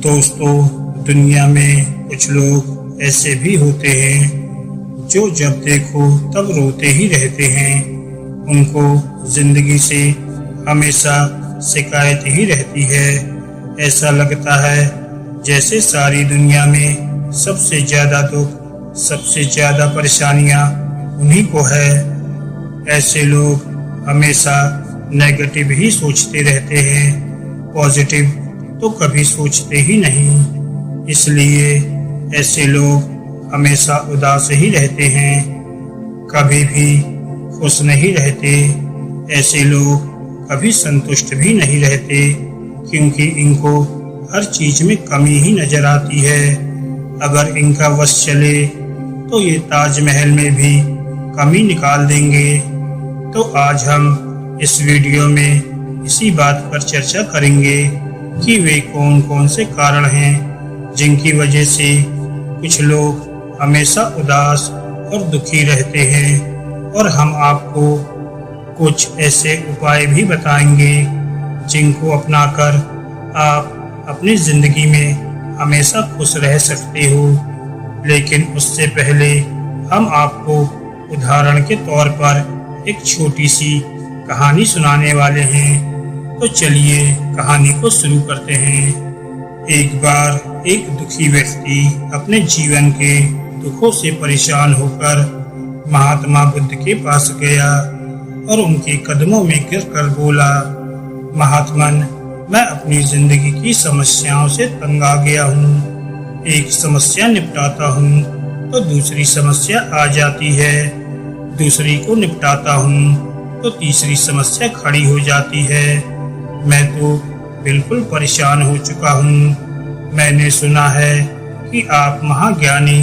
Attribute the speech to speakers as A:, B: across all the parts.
A: दोस्तों, दुनिया में कुछ लोग ऐसे भी होते हैं जो जब देखो तब रोते ही रहते हैं। उनको जिंदगी से हमेशा शिकायत ही रहती है। ऐसा लगता है जैसे सारी दुनिया में सबसे ज्यादा दुख, सबसे ज्यादा परेशानियां उन्हीं को है। ऐसे लोग हमेशा नेगेटिव ही सोचते रहते हैं, पॉजिटिव तो कभी सोचते ही नहीं। इसलिए ऐसे लोग हमेशा उदास ही रहते हैं, कभी भी खुश नहीं रहते। ऐसे लोग कभी संतुष्ट भी नहीं रहते, क्योंकि इनको हर चीज में कमी ही नजर आती है। अगर इनका वश चले तो ये ताजमहल में भी कमी निकाल देंगे। तो आज हम इस वीडियो में इसी बात पर चर्चा करेंगे कि वे कौन कौन से कारण हैं जिनकी वजह से कुछ लोग हमेशा उदास और दुखी रहते हैं, और हम आपको कुछ ऐसे उपाय भी बताएंगे जिनको अपनाकर आप अपनी जिंदगी में हमेशा खुश रह सकते हो। लेकिन उससे पहले हम आपको उदाहरण के तौर पर एक छोटी सी कहानी सुनाने वाले हैं। तो चलिए कहानी को शुरू करते हैं। एक बार एक दुखी व्यक्ति अपने जीवन के दुखों से परेशान होकर महात्मा बुद्ध के पास गया और उनके कदमों में गिरकर बोला, महात्मन, मैं अपनी जिंदगी की समस्याओं से तंग आ गया हूँ। एक समस्या निपटाता हूँ तो दूसरी समस्या आ जाती है, दूसरी को निपटाता हूँ तो तीसरी समस्या खड़ी हो जाती है। मैं तो बिल्कुल परेशान हो चुका हूँ। मैंने सुना है कि आप महाज्ञानी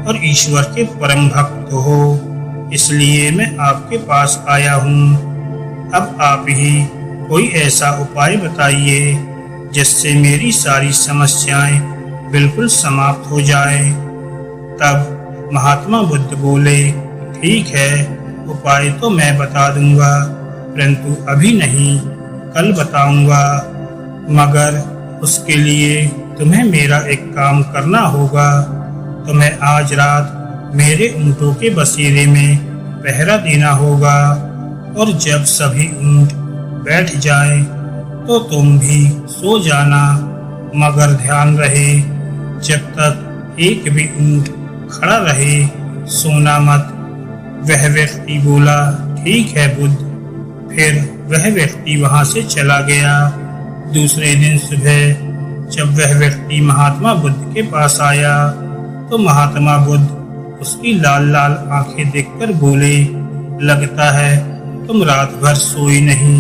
A: और ईश्वर के परम भक्त हो, इसलिए मैं आपके पास आया हूँ। अब आप ही कोई ऐसा उपाय बताइए जिससे मेरी सारी समस्याएं बिल्कुल समाप्त हो जाएं। तब महात्मा बुद्ध बोले, ठीक है, उपाय तो मैं बता दूंगा, परंतु अभी नहीं, कल बताऊंगा। मगर उसके लिए तुम्हें मेरा एक काम करना होगा। तुम्हें आज रात मेरे ऊँटों के बसेरे में पहरा देना होगा, और जब सभी ऊँट बैठ जाएं तो तुम भी सो जाना। मगर ध्यान रहे, जब तक एक भी ऊँट खड़ा रहे सोना मत। वह व्यक्ति बोला, ठीक है बुद्ध। फिर वह व्यक्ति वहां से चला गया। दूसरे दिन सुबह जब वह व्यक्ति महात्मा बुद्ध के पास आया तो महात्मा बुद्ध उसकी लाल लाल आंखें देखकर बोले, लगता है तुम रात भर सोई नहीं।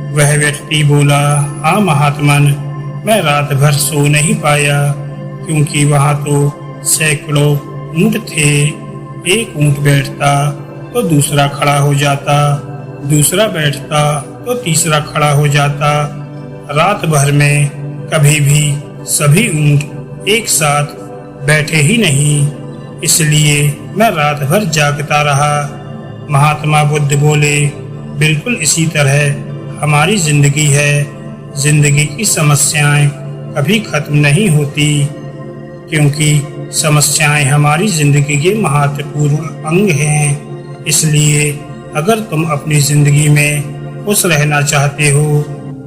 A: वह व्यक्ति बोला, हाँ महात्मन, मैं रात भर सो नहीं पाया, क्योंकि वहां तो सैकड़ों ऊंट थे। एक ऊंट बैठता तो दूसरा खड़ा हो जाता, दूसरा बैठता तो तीसरा खड़ा हो जाता। रात भर में कभी भी सभी ऊंट एक साथ बैठे ही नहीं, इसलिए मैं रात भर जागता रहा। महात्मा बुद्ध बोले, बिल्कुल इसी तरह हमारी जिंदगी है। जिंदगी की समस्याएं कभी खत्म नहीं होती, क्योंकि समस्याएं हमारी जिंदगी के महत्वपूर्ण अंग हैं। इसलिए अगर तुम अपनी जिंदगी में खुश रहना चाहते हो,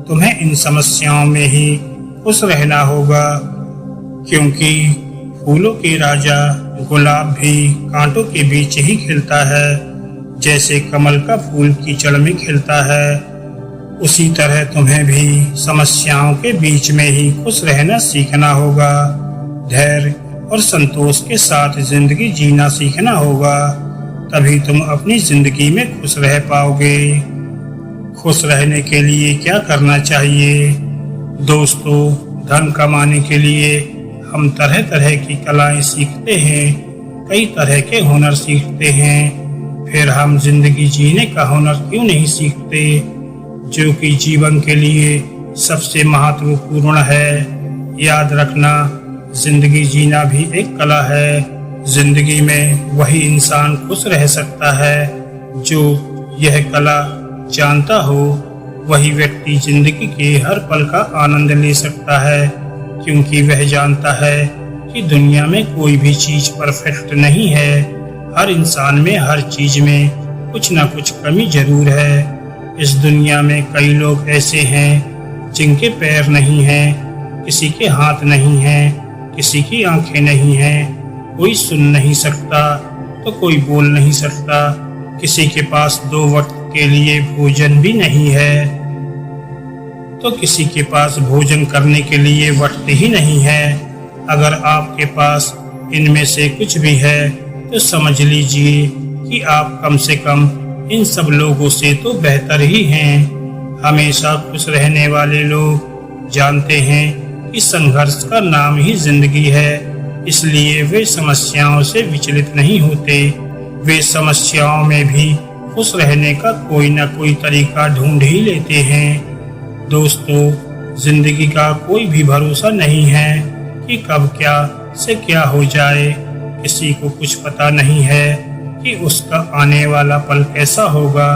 A: तुम्हें इन समस्याओं में ही खुश रहना होगा, क्योंकि फूलों के राजा गुलाब भी कांटों के बीच ही खिलता है। जैसे कमल का फूल कीचड़ में खिलता है, उसी तरह तुम्हें भी समस्याओं के बीच में ही खुश रहना सीखना होगा। धैर्य और संतोष के साथ जिंदगी जीना सीखना होगा, तभी तुम अपनी जिंदगी में खुश रह पाओगे। खुश रहने के लिए क्या करना चाहिए? दोस्तों, धन कमाने के लिए हम तरह तरह की कलाएं सीखते हैं, कई तरह के हुनर सीखते हैं। फिर हम जिंदगी जीने का हुनर क्यों नहीं सीखते, जो कि जीवन के लिए सबसे महत्वपूर्ण है। याद रखना, जिंदगी जीना भी एक कला है। जिंदगी में वही इंसान खुश रह सकता है जो यह कला जानता हो। वही व्यक्ति जिंदगी के हर पल का आनंद ले सकता है। क्योंकि वह जानता है कि दुनिया में कोई भी चीज परफेक्ट नहीं है। हर इंसान में, हर चीज में कुछ ना कुछ कमी जरूर है। इस दुनिया में कई लोग ऐसे हैं जिनके पैर नहीं हैं, किसी के हाथ नहीं हैं, किसी की आंखें नहीं हैं, कोई सुन नहीं सकता तो कोई बोल नहीं सकता, किसी के पास 2 वक्त के लिए भोजन भी नहीं है तो किसी के पास भोजन करने के लिए वक्त ही नहीं है। अगर आपके पास इनमें से कुछ भी है तो समझ लीजिए कि आप कम से कम इन सब लोगों से तो बेहतर ही हैं। हमेशा खुश रहने वाले लोग जानते हैं कि संघर्ष का नाम ही जिंदगी है, इसलिए वे समस्याओं से विचलित नहीं होते। वे समस्याओं में भी खुश रहने का कोई ना कोई तरीका ढूंढ ही लेते हैं। दोस्तों, जिंदगी का कोई भी भरोसा नहीं है कि कब क्या से क्या हो जाए। किसी को कुछ पता नहीं है कि उसका आने वाला पल कैसा होगा।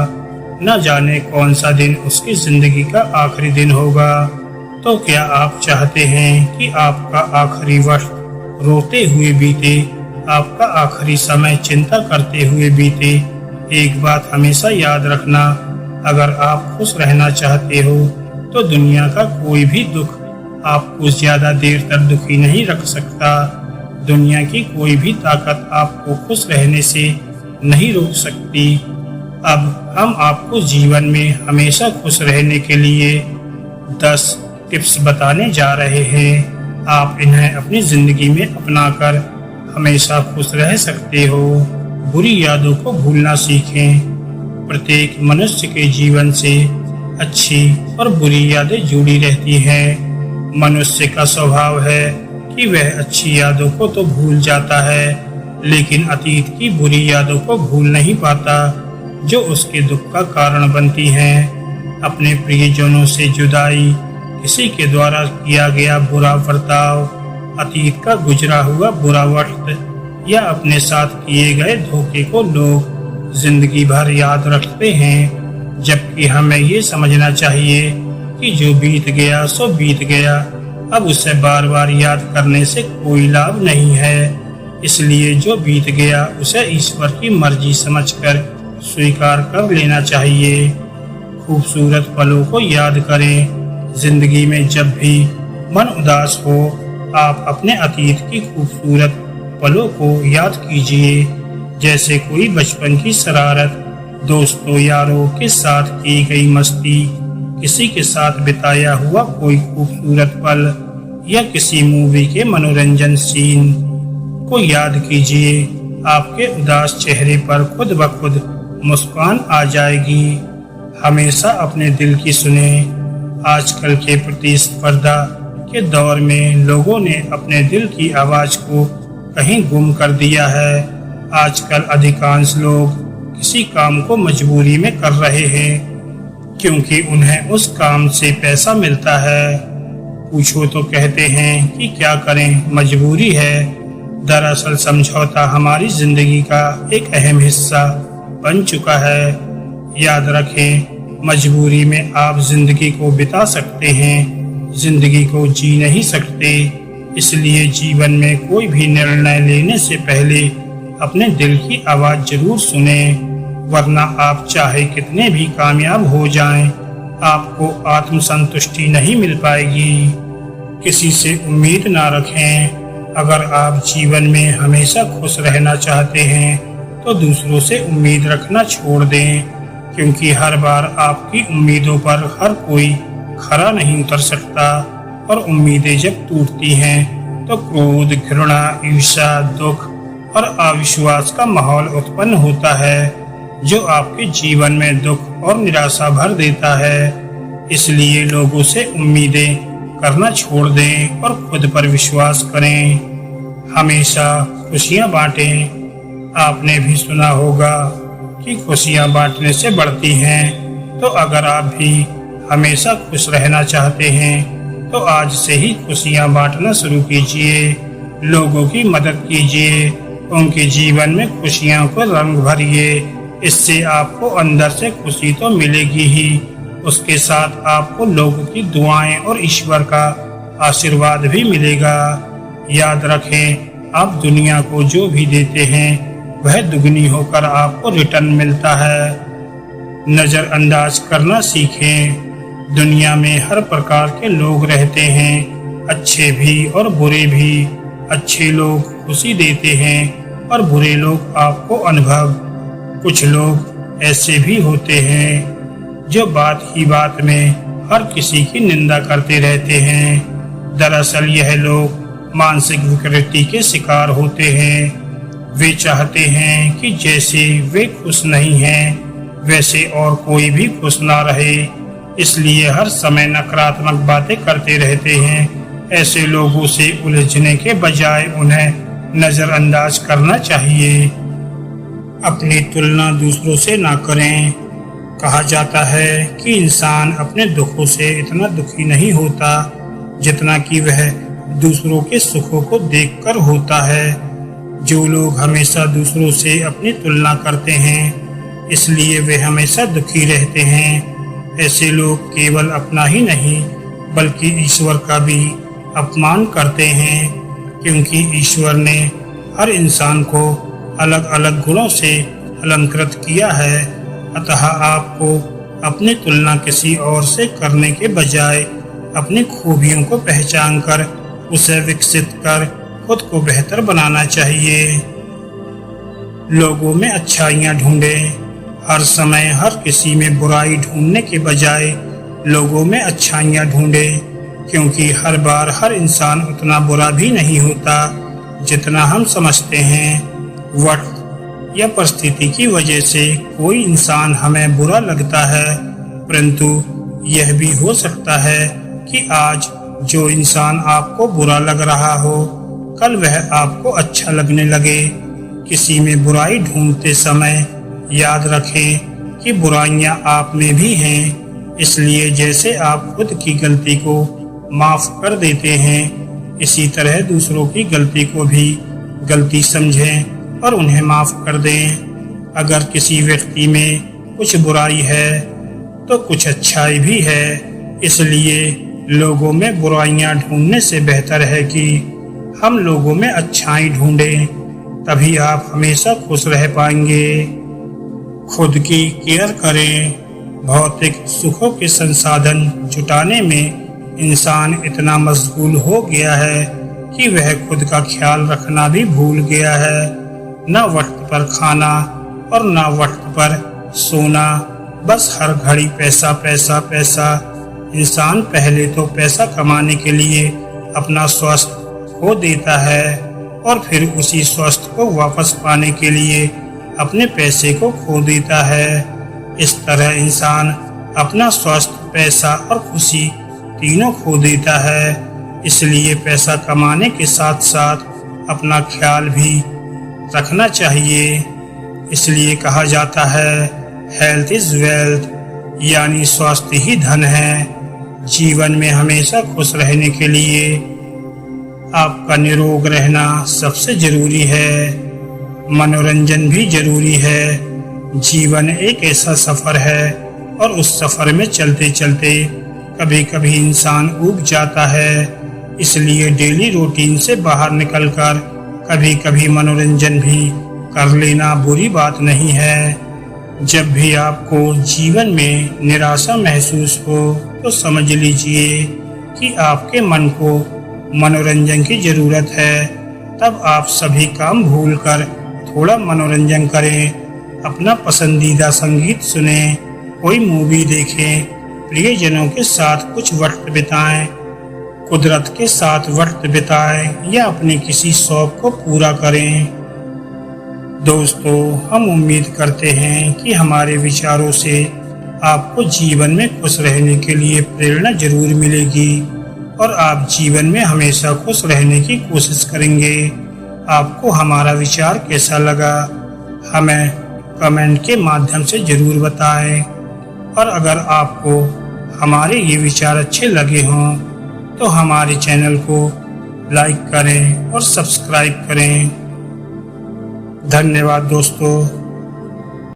A: न जाने कौन सा दिन उसकी जिंदगी का आखिरी दिन होगा। तो क्या आप चाहते हैं कि आपका आखिरी वक्त रोते हुए बीते, आपका आखिरी समय चिंता करते हुए बीते? एक बात हमेशा याद रखना, अगर आप खुश रहना चाहते हो तो दुनिया का कोई भी दुख आपको ज्यादा देर तक दुखी नहीं रख सकता। दुनिया की कोई भी ताकत आपको खुश रहने से नहीं रोक सकती। अब हम आपको जीवन में हमेशा खुश रहने के लिए 10 टिप्स बताने जा रहे हैं। आप इन्हें अपनी जिंदगी में अपनाकर हमेशा खुश रह सकते हो। बुरी यादों को भूलना सीखें। प्रत्येक मनुष्य के जीवन से अच्छी और बुरी यादें जुड़ी रहती हैं। मनुष्य का स्वभाव है कि वह अच्छी यादों को तो भूल जाता है, लेकिन अतीत की बुरी यादों को भूल नहीं पाता, जो उसके दुख का कारण बनती हैं। अपने प्रियजनों से जुदाई, किसी के द्वारा किया गया बुरा बर्ताव, अतीत का गुजरा हुआ बुरा वक्त या अपने साथ किए गए धोखे को लोग जिंदगी भर याद रखते हैं, जबकि हमें ये समझना चाहिए कि जो बीत गया सो बीत गया। अब उसे बार बार याद करने से कोई लाभ नहीं है। इसलिए जो बीत गया उसे ईश्वर की मर्जी समझकर स्वीकार कर लेना चाहिए। खूबसूरत पलों को याद करें। जिंदगी में जब भी मन उदास हो, आप अपने अतीत की खूबसूरत पलों को याद कीजिए, जैसे कोई बचपन की शरारत, दोस्तों यारों के साथ की गई मस्ती, किसी के साथ बिताया हुआ कोई खूबसूरत पल या किसी मूवी के मनोरंजन सीन को याद कीजिए। आपके उदास चेहरे पर खुद ब खुद मुस्कान आ जाएगी। हमेशा अपने दिल की सुने। आजकल के प्रतिस्पर्धा के दौर में लोगों ने अपने दिल की आवाज को कहीं गुम कर दिया है। आजकल अधिकांश लोग किसी काम को मजबूरी में कर रहे हैं क्योंकि उन्हें उस काम से पैसा मिलता है। पूछो तो कहते हैं कि क्या करें, मजबूरी है। दरअसल समझौता हमारी जिंदगी का एक अहम हिस्सा बन चुका है। याद रखें, मजबूरी में आप जिंदगी को बिता सकते हैं, जिंदगी को जी नहीं सकते। इसलिए जीवन में कोई भी निर्णय लेने से पहले अपने दिल की आवाज जरूर सुने, वरना आप चाहे कितने भी कामयाब हो जाएं, आपको आत्मसंतुष्टि नहीं मिल पाएगी। किसी से उम्मीद ना रखें। अगर आप जीवन में हमेशा खुश रहना चाहते हैं तो दूसरों से उम्मीद रखना छोड़ दें, क्योंकि हर बार आपकी उम्मीदों पर हर कोई खरा नहीं उतर सकता। और उम्मीदें जब टूटती हैं तो क्रोध, घृणा, ईर्ष्या, दुख और अविश्वास का माहौल उत्पन्न होता है, जो आपके जीवन में दुख और निराशा भर देता है। इसलिए लोगों से उम्मीदें करना छोड़ दें और खुद पर विश्वास करें। हमेशा खुशियां बांटें। आपने भी सुना होगा कि खुशियां बांटने से बढ़ती हैं। तो अगर आप भी हमेशा खुश रहना चाहते हैं तो आज से ही खुशियां बांटना शुरू कीजिए। लोगों की मदद कीजिए, उनके जीवन में खुशियों को रंग भरिए। इससे आपको अंदर से खुशी तो मिलेगी ही, उसके साथ आपको लोगों की दुआएं और ईश्वर का आशीर्वाद भी मिलेगा। याद रखें, आप दुनिया को जो भी देते हैं वह दुगनी होकर आपको रिटर्न मिलता है। नज़रअंदाज करना सीखें। दुनिया में हर प्रकार के लोग रहते हैं, अच्छे भी और बुरे भी। अच्छे लोग खुशी देते हैं और बुरे लोग आपको अनुभव। कुछ लोग ऐसे भी होते हैं जो बात ही बात में हर किसी की निंदा करते रहते हैं। दरअसल यह लोग मानसिक विकृति के शिकार होते हैं। वे चाहते हैं कि जैसे वे खुश नहीं हैं वैसे और कोई भी खुश ना रहे, इसलिए हर समय नकारात्मक बातें करते रहते हैं। ऐसे लोगों से उलझने के बजाय उन्हें नज़रअंदाज करना चाहिए। अपनी तुलना दूसरों से ना करें। कहा जाता है कि इंसान अपने दुखों से इतना दुखी नहीं होता जितना कि वह दूसरों के सुखों को देखकर होता है। जो लोग हमेशा दूसरों से अपनी तुलना करते हैं इसलिए वे हमेशा दुखी रहते हैं। ऐसे लोग केवल अपना ही नहीं बल्कि ईश्वर का भी अपमान करते हैं, क्योंकि ईश्वर ने हर इंसान को अलग अलग गुणों से अलंकृत किया है। अतः आपको अपनी तुलना किसी और से करने के बजाय अपनी खूबियों को पहचान कर उसे विकसित कर खुद को बेहतर बनाना चाहिए। लोगों में अच्छाइयाँ ढूंढें। हर समय हर किसी में बुराई ढूंढने के बजाय लोगों में अच्छाइयाँ ढूंढें, क्योंकि हर बार हर इंसान उतना बुरा भी नहीं होता जितना हम समझते हैं। वक्त या परिस्थिति की वजह से कोई इंसान हमें बुरा लगता है, परंतु यह भी हो सकता है कि आज जो इंसान आपको बुरा लग रहा हो कल वह आपको अच्छा लगने लगे। किसी में बुराई ढूंढते समय याद रखें कि बुराइयां आप में भी हैं, इसलिए जैसे आप खुद की गलती को माफ कर देते हैं इसी तरह दूसरों की गलती को भी गलती समझें और उन्हें माफ कर दें। अगर किसी व्यक्ति में कुछ बुराई है तो कुछ अच्छाई भी है, इसलिए लोगों में बुराइयां ढूंढने से बेहतर है कि हम लोगों में अच्छाई ढूंढें, तभी आप हमेशा खुश रह पाएंगे। खुद की केयर करें। भौतिक सुखों के संसाधन जुटाने में इंसान इतना मशगूल हो गया है कि वह खुद का ख्याल रखना भी भूल गया है। न वक्त पर खाना और न वक्त पर सोना, बस हर घड़ी पैसा पैसा पैसा। इंसान पहले तो पैसा कमाने के लिए अपना स्वास्थ्य खो देता है और फिर उसी स्वास्थ्य को वापस पाने के लिए अपने पैसे को खो देता है। इस तरह इंसान अपना स्वास्थ्य, पैसा और खुशी तीनों खो देता है। इसलिए पैसा कमाने के साथ साथ अपना ख्याल भी रखना चाहिए। इसलिए कहा जाता है हेल्थ इज वेल्थ, यानी स्वास्थ्य ही धन है। जीवन में हमेशा खुश रहने के लिए आपका निरोग रहना सबसे जरूरी है। मनोरंजन भी जरूरी है। जीवन एक ऐसा सफर है और उस सफर में चलते चलते कभी कभी इंसान ऊब जाता है। इसलिए डेली रूटीन से बाहर निकलकर कभी कभी मनोरंजन भी कर लेना बुरी बात नहीं है। जब भी आपको जीवन में निराशा महसूस हो तो समझ लीजिए कि आपके मन को मनोरंजन की जरूरत है। तब आप सभी काम भूलकर थोड़ा मनोरंजन करें। अपना पसंदीदा संगीत सुनें, कोई मूवी देखें, प्रियजनों के साथ कुछ वक्त बिताएं, कुदरत के साथ वक्त बिताएं या अपने किसी शौक को पूरा करें। दोस्तों, हम उम्मीद करते हैं कि हमारे विचारों से आपको जीवन में खुश रहने के लिए प्रेरणा जरूर मिलेगी और आप जीवन में हमेशा खुश रहने की कोशिश करेंगे। आपको हमारा विचार कैसा लगा हमें कमेंट के माध्यम से जरूर बताएं। और अगर आपको हमारे ये विचार अच्छे लगे हों तो हमारे चैनल को लाइक करें और सब्सक्राइब करें। धन्यवाद दोस्तों।